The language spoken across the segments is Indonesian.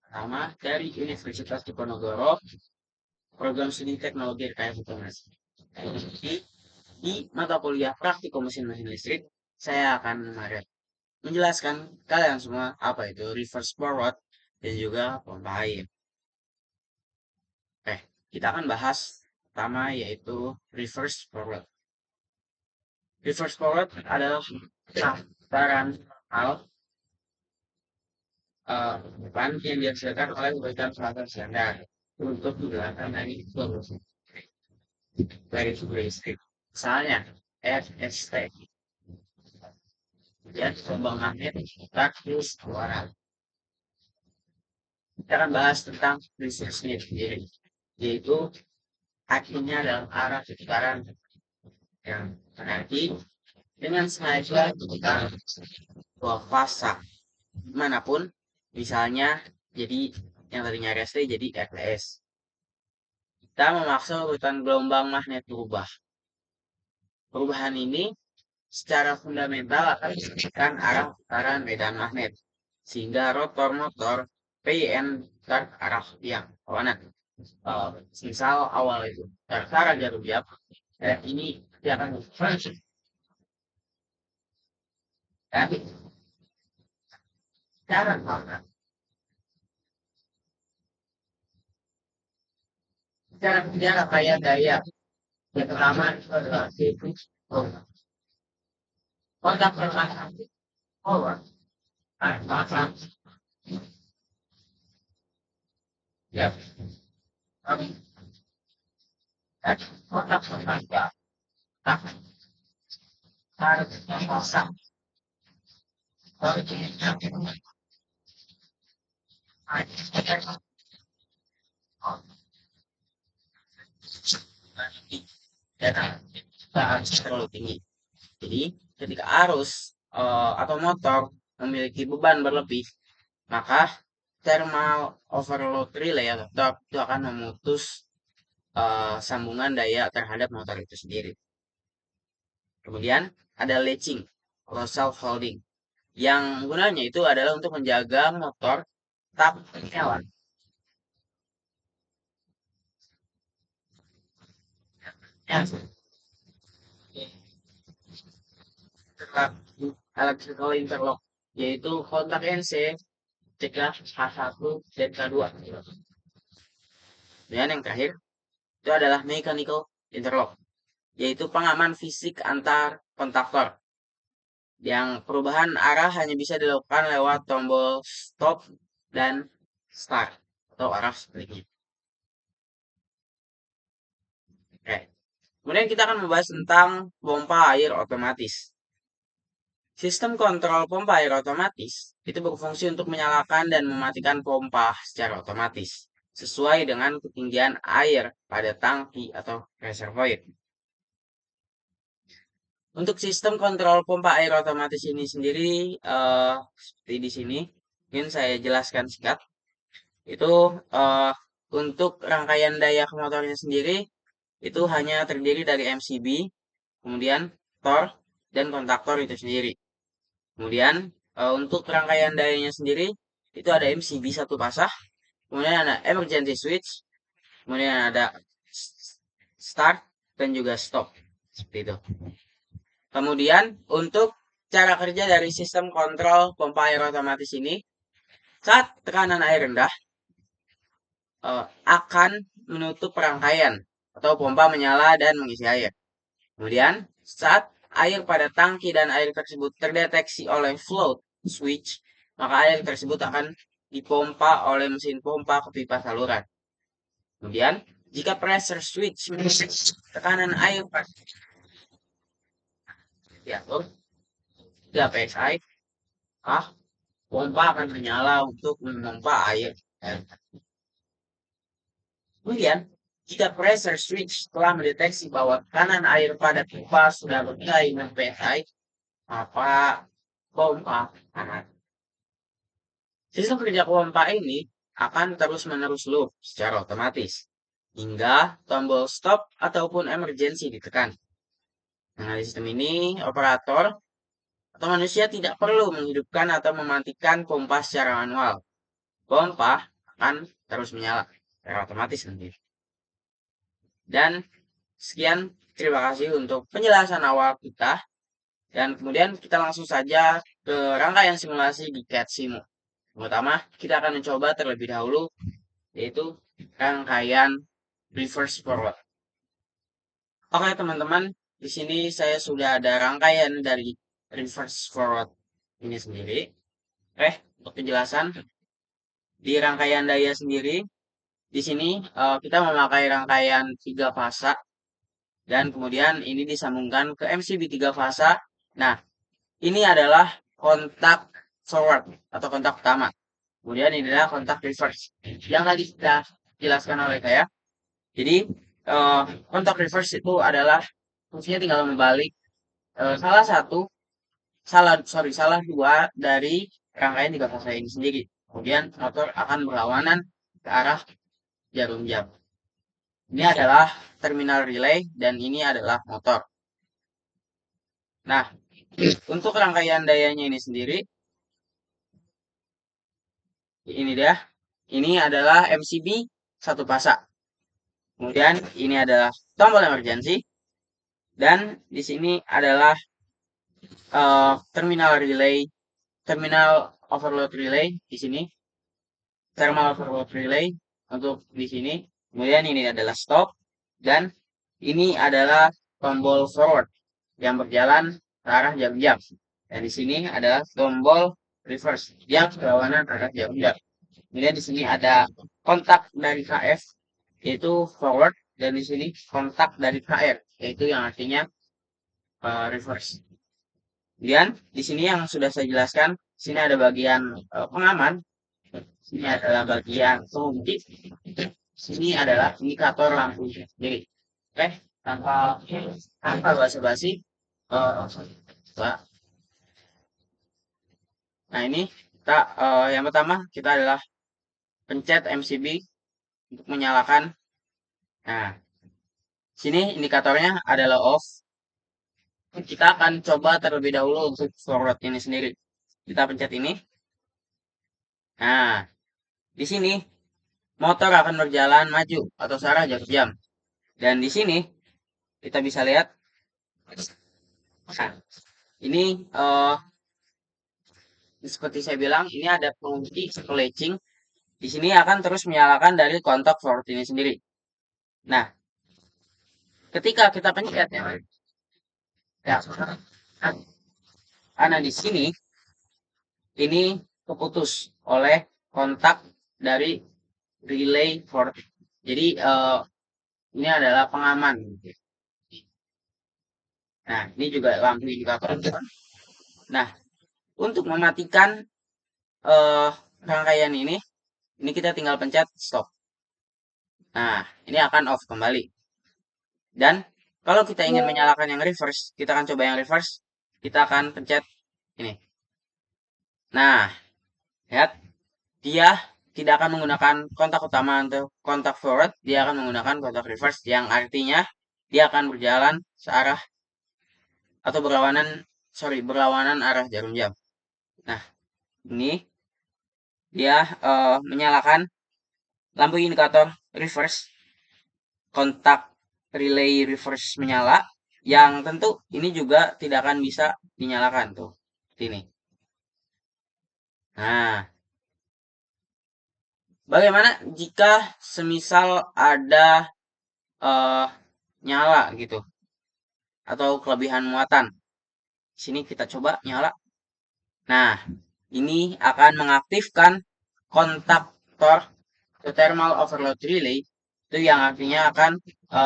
Pertama dari Universitas Diponegoro, program studi teknologi rekayasa informasi. Jadi, di mata kuliah praktikum mesin listrik, saya akan menjelaskan kalian semua apa itu reverse forward dan juga pompa air. Oke, kita akan bahas pertama yaitu reverse forward. Reverse forward adalah tataran hal depan yang dihasilkan oleh perusahaan standar standar untuk menjalankan dari sumber listrik. Misalnya FST, ya gelombang magnet radius suara. Kita akan bahas tentang researchnya sendiri, yaitu akhirnya dalam arah putaran yang berarti dengan sengaja kita dua fasa manapun, misalnya jadi yang tadinya RST jadi RTS. Kita memaksa urutan gelombang magnet berubah. Perubahan ini secara fundamental akan menentukan arah putaran medan magnet, sehingga rotor motor PN ke arah yang kanan. Misal awal itu tertara jarum jam, ini dia akan tapi cara cara kaya daya yang pertama itu adalah kontak permasalahan power pasang ya kontak permasalahan harus pasang dan harus terlalu tinggi. Jadi ketika arus atau motor memiliki beban berlebih, maka thermal overload relay atau torque itu akan memutus sambungan daya terhadap motor itu sendiri. Kemudian ada latching atau self holding yang gunanya itu adalah untuk menjaga motor tetap menyala. Ya, tetap electrical interlock yaitu kontak NC cegah H1 dan K2. Dan yang terakhir itu adalah mechanical interlock, yaitu pengaman fisik antar kontaktor yang perubahan arah hanya bisa dilakukan lewat tombol stop dan start atau arah sebaliknya. Oke. Kemudian kita akan membahas tentang pompa air otomatis. Sistem kontrol pompa air otomatis itu berfungsi untuk menyalakan dan mematikan pompa secara otomatis sesuai dengan ketinggian air pada tangki atau reservoir. Untuk sistem kontrol pompa air otomatis ini sendiri, seperti di sini, ingin saya jelaskan singkat. Itu untuk rangkaian daya ke motornya sendiri, itu hanya terdiri dari MCB, kemudian torque, dan kontaktor itu sendiri. Kemudian untuk rangkaian dayanya sendiri, itu ada MCB satu pasah, kemudian ada emergency switch, kemudian ada start, dan juga stop. Seperti itu. Kemudian untuk cara kerja dari sistem kontrol pompa air otomatis ini, saat tekanan air rendah akan menutup rangkaian atau pompa menyala dan mengisi air. Kemudian saat air pada tangki dan air tersebut terdeteksi oleh float switch, maka air tersebut akan dipompa oleh mesin pompa ke pipa saluran. Kemudian jika pressure switch tekanan air diatur 3 PSI, pompa akan menyala untuk memompa air. Kemudian, jika pressure switch telah mendeteksi bahwa tekanan air pada pipa sudah lebih dari 6 PSI, maka pompa akan. Sistem kerja pompa ini akan terus-menerus loop secara otomatis hingga tombol stop ataupun emergency ditekan. Nah, di sistem ini operator atau manusia tidak perlu menghidupkan atau mematikan pompa secara manual. Pompa akan terus menyala secara otomatis nanti. Dan sekian, terima kasih untuk penjelasan awal kita. Dan kemudian kita langsung saja ke rangkaian simulasi di CAD Simu. Pertama, kita akan mencoba terlebih dahulu, yaitu rangkaian reverse forward. Oke teman-teman, di sini saya sudah ada rangkaian dari reverse forward ini sendiri. Untuk penjelasan, di rangkaian daya sendiri, di sini kita memakai rangkaian 3 fasa, dan kemudian ini disambungkan ke MCB 3 fasa. Nah, ini adalah kontak forward atau kontak utama. Kemudian ini adalah kontak reverse yang tadi sudah dijelaskan oleh saya. Jadi kontak reverse itu adalah fungsinya tinggal membalik salah dua dari rangkaian 3 fasa ini sendiri. Kemudian motor akan berlawanan ke arah jarum jam. Ini adalah terminal relay dan ini adalah motor. Nah, untuk rangkaian dayanya ini sendiri, ini dia. Ini adalah MCB 1 fasa. Kemudian ini adalah tombol emergency dan di sini adalah terminal overload relay di sini, thermal overload relay untuk di sini. Kemudian ini adalah stop dan ini adalah tombol forward yang berjalan ke arah jam-jam. Dan di sini adalah tombol reverse yang berlawanan arah jam-jam. Kemudian di sini ada kontak dari KF yaitu forward dan di sini kontak dari KR yaitu yang artinya reverse. Kemudian di sini yang sudah saya jelaskan, sini ada bagian pengaman, sini adalah bagian pengunci, sini adalah indikator lampu. Jadi, tanpa basa-basi, nah ini kita yang pertama kita adalah pencet MCB untuk menyalakan. Nah, sini indikatornya adalah off. Kita akan coba terlebih dahulu untuk forward ini sendiri. Kita pencet ini. Nah, di sini motor akan berjalan maju atau searah jam. Dan di sini kita bisa lihat. Nah, ini seperti saya bilang, ini ada pengunci latching. Di sini akan terus menyalakan dari kontak forward ini sendiri. Nah, ketika kita pencet ya, karena di sini ini keputus oleh kontak dari relay forward. Jadi ini adalah pengaman. Nah, ini juga lampu indikator. Nah, untuk mematikan rangkaian ini kita tinggal pencet stop. Nah, ini akan off kembali. Dan kalau kita ingin menyalakan yang reverse, kita akan coba yang reverse. Kita akan pencet ini. Nah, lihat, dia tidak akan menggunakan kontak utama untuk kontak forward, dia akan menggunakan kontak reverse yang artinya dia akan berjalan searah atau berlawanan arah jarum jam. Nah, ini dia menyalakan lampu indikator reverse, kontak relay reverse menyala, yang tentu ini juga tidak akan bisa dinyalakan tuh, ini. Nah, bagaimana jika semisal ada nyala gitu atau kelebihan muatan? Sini kita coba nyala. Nah, ini akan mengaktifkan kontaktor thermal overload relay itu yang artinya akan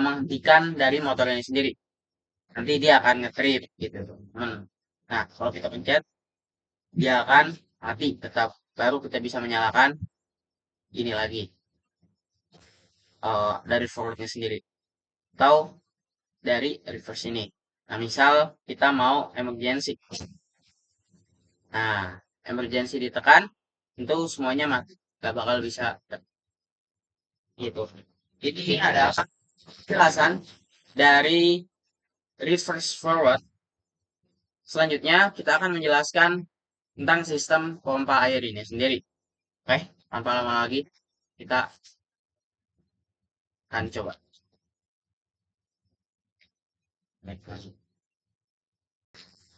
menghentikan dari motor ini sendiri. Nanti dia akan nge-trip gitu teman. Nah, kalau kita pencet dia akan mati tetap, baru kita bisa menyalakan ini lagi dari forwardnya sendiri atau dari reverse ini. Nah, misal kita mau emergency. Nah, emergency ditekan, tentu semuanya mati, gak bakal bisa gitu. Jadi ini ada penjelasan dari reverse forward selanjutnya kita akan menjelaskan tentang sistem pompa air ini sendiri. Oke, tanpa lama lagi kita akan coba.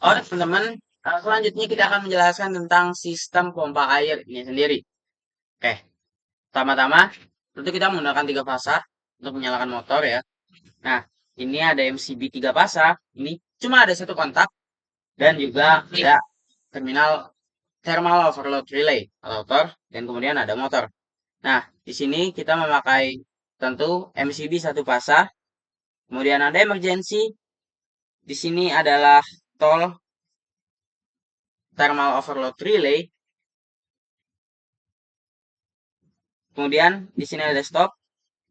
Oke, teman-teman, selanjutnya kita akan menjelaskan tentang sistem pompa air ini sendiri. Oke, pertama-tama tentu kita menggunakan 3 fasa untuk menyalakan motor ya. Nah, ini ada MCB 3 fasa, ini cuma ada 1 kontak, dan juga ada terminal thermal overload relay atau dan kemudian ada motor. Nah, di sini kita memakai tentu MCB 1 fasa, kemudian ada emergency. Di sini adalah tol thermal overload relay. Kemudian di sini ada stop,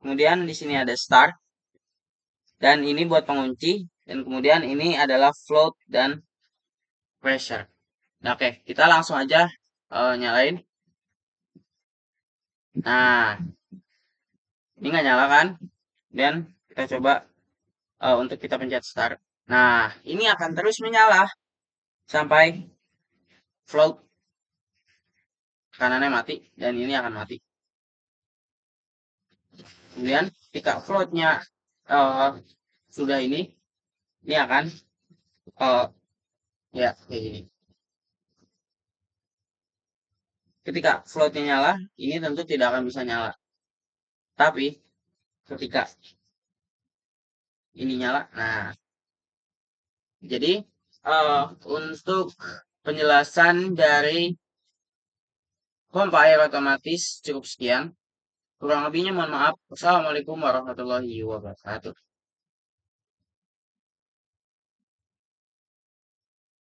kemudian di sini ada start, dan ini buat pengunci, dan kemudian ini adalah float dan pressure. Nah, oke, kita langsung aja nyalain. Nah, ini nggak nyala kan? Dan kita coba untuk kita pencet start. Nah, ini akan terus menyala sampai float kanannya mati dan ini akan mati. Kemudian ketika floatnya sudah ini akan ya kayak gini. Ketika floatnya nyala, ini tentu tidak akan bisa nyala. Tapi ketika ini nyala, nah jadi untuk penjelasan dari pompa air otomatis cukup sekian. Kurang lebihnya mohon maaf. Wassalamualaikum warahmatullahi wabarakatuh.